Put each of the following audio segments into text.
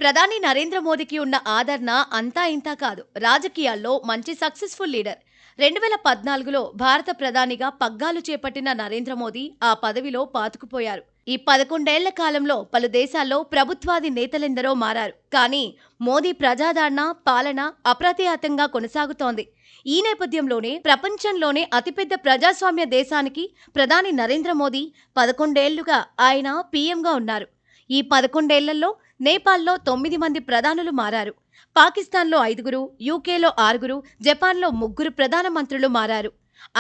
ప్రధాని నరేంద్ర మోదీకి ఉన్న ఆదరణ అంతా ఇంతా కాదు. రాజకీయాల్లో మంచి సక్సెస్ఫుల్ లీడర్. 2014లో భారత ప్రధానిగా పగ్గాలు చేపట్టిన నరేంద్ర మోదీ ఆ పదవిలో పాతుకుపోయారు. ఈ 11 ఏళ్ల కాలంలో పలు దేశాల్లో ప్రభుత్వాది నేతలెందరో మారారు. కానీ మోదీ ప్రజాదరణ, పాలన అప్రతిహతంగా కొనసాగుతోంది. ఈ నేపథ్యంలోనే ప్రపంచంలోనే అతిపెద్ద ప్రజాస్వామ్య దేశానికి ప్రధాని నరేంద్ర మోదీ 11 ఏళ్లుగా ఆయన పీఎంగా ఉన్నారు. ఈ 11 ఏళ్లలో నేపాల్లో 9 మంది ప్రధానులు మారారు. పాకిస్తాన్లో 5, యూకేలో 6, జపాన్లో 3 ప్రధానమంత్రులు మారారు.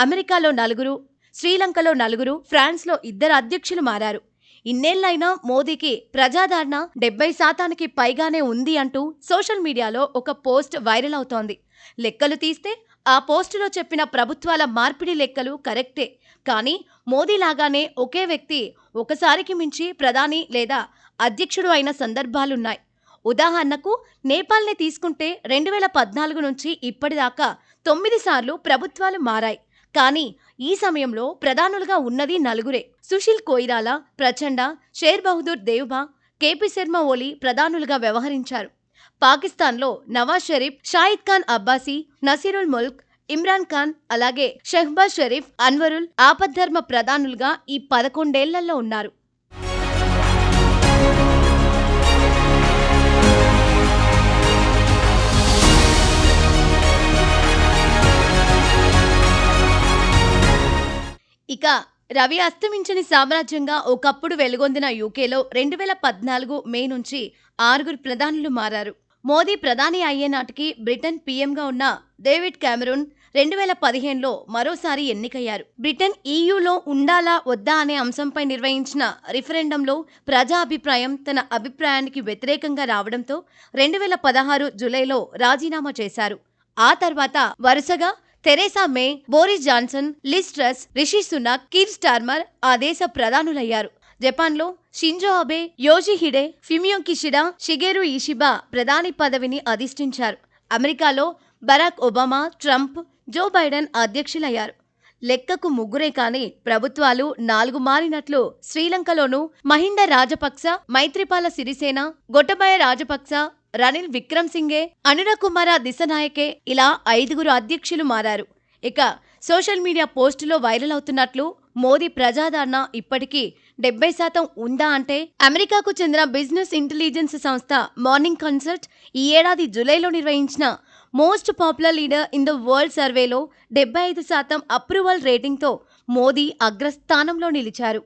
అమెరికాలో 4, శ్రీలంకలో 4, ఫ్రాన్స్లో 2 అధ్యక్షులు మారారు. ఇన్నేళ్లైనా మోదీకి ప్రజాదరణ 70% పైగానే ఉంది అంటూ సోషల్ మీడియాలో ఒక పోస్ట్ వైరల్ అవుతోంది. లెక్కలు తీస్తే ఆ పోస్టులో చెప్పిన ప్రభుత్వాల మార్పిడి లెక్కలు కరెక్టే. కానీ మోదీలాగానే ఒకే వ్యక్తి ఒకసారికి మించి ప్రధాని లేదా అధ్యక్షుడు అయిన సందర్భాలున్నాయి. ఉదాహరణకు నేపాల్ని తీసుకుంటే 2014 నుంచి ఇప్పటిదాకా 9 సార్లు ప్రభుత్వాలు మారాయి. కానీ ఈ సమయంలో ప్రధానులుగా ఉన్నది 4. సుశీల్ కోయిరాలా, ప్రచండ, షేర్ బహదూర్ దేవ్బా, కేపీ శర్మ ఓలీ ప్రధానులుగా వ్యవహరించారు. పాకిస్తాన్లో నవాజ్ షరీఫ్, షాహిద్ ఖాన్ అబ్బాసీ, నసీరుల్ ముల్క్, ఇమ్రాన్ ఖాన్, అలాగే షెహబాజ్ షరీఫ్, అన్వరుల్ ఆపద్ధర్మ ప్రధానులుగా ఈ 11 ఏళ్లలో ఉన్నారు. ఇక రవి అస్తమించని సామ్రాజ్యంగా ఒకప్పుడు వెలుగొందిన యూకేలో 2014 మే నుంచి 6 ప్రధానులు మారారు. మోదీ ప్రధాని అయ్యే నాటికి బ్రిటన్ పీఎంగా ఉన్న డేవిడ్ కామెరూన్ 2015లో మరోసారి ఎన్నికయ్యారు. బ్రిటన్ ఈయూలో ఉండాలా వద్దా అనే అంశంపై నిర్వహించిన రిఫరెండంలో ప్రజా అభిప్రాయం తన అభిప్రాయానికి వ్యతిరేకంగా రావడంతో 2016 జూలైలో రాజీనామా చేశారు. ఆ తర్వాత వరుసగా Theresa May, Boris Johnson, Liz Truss, Rishi Sunak, Keir Starmer ఆ దేశ ప్రధానులయ్యారు. జపాన్లో Shinzo Abe, Yoshihide, Fumio Kishida, Shigeru Ishiba ప్రధాని పదవిని అధిష్ఠించారు. అమెరికాలో Barack Obama, Trump, Joe Biden అధ్యక్షులయ్యారు. లెక్కకు 3 కానీ ప్రభుత్వాలు 4 మారినట్లు శ్రీలంకలోనూ మహింద రాజపక్స, మైత్రిపాల సిరిసేన, గొటబయ రాజపక్స, రనిల్ విక్రమ్సింఘే, అనురకుమార దిశనాయకే ఇలా 5 అధ్యక్షులు మారారు. ఇక సోషల్ మీడియా పోస్టులో వైరల్ అవుతున్నట్లు మోదీ ప్రజాదరణ ఇప్పటికీ 70% ఉందా అంటే అమెరికాకు చెందిన బిజినెస్ ఇంటెలిజెన్స్ సంస్థ మార్నింగ్ కన్సల్ట్ ఈ ఏడాది జూలైలో నిర్వహించిన most popular leader in the world సర్వేలో 75% అప్రూవల్ రేటింగ్తో మోదీ అగ్రస్థానంలో నిలిచారు.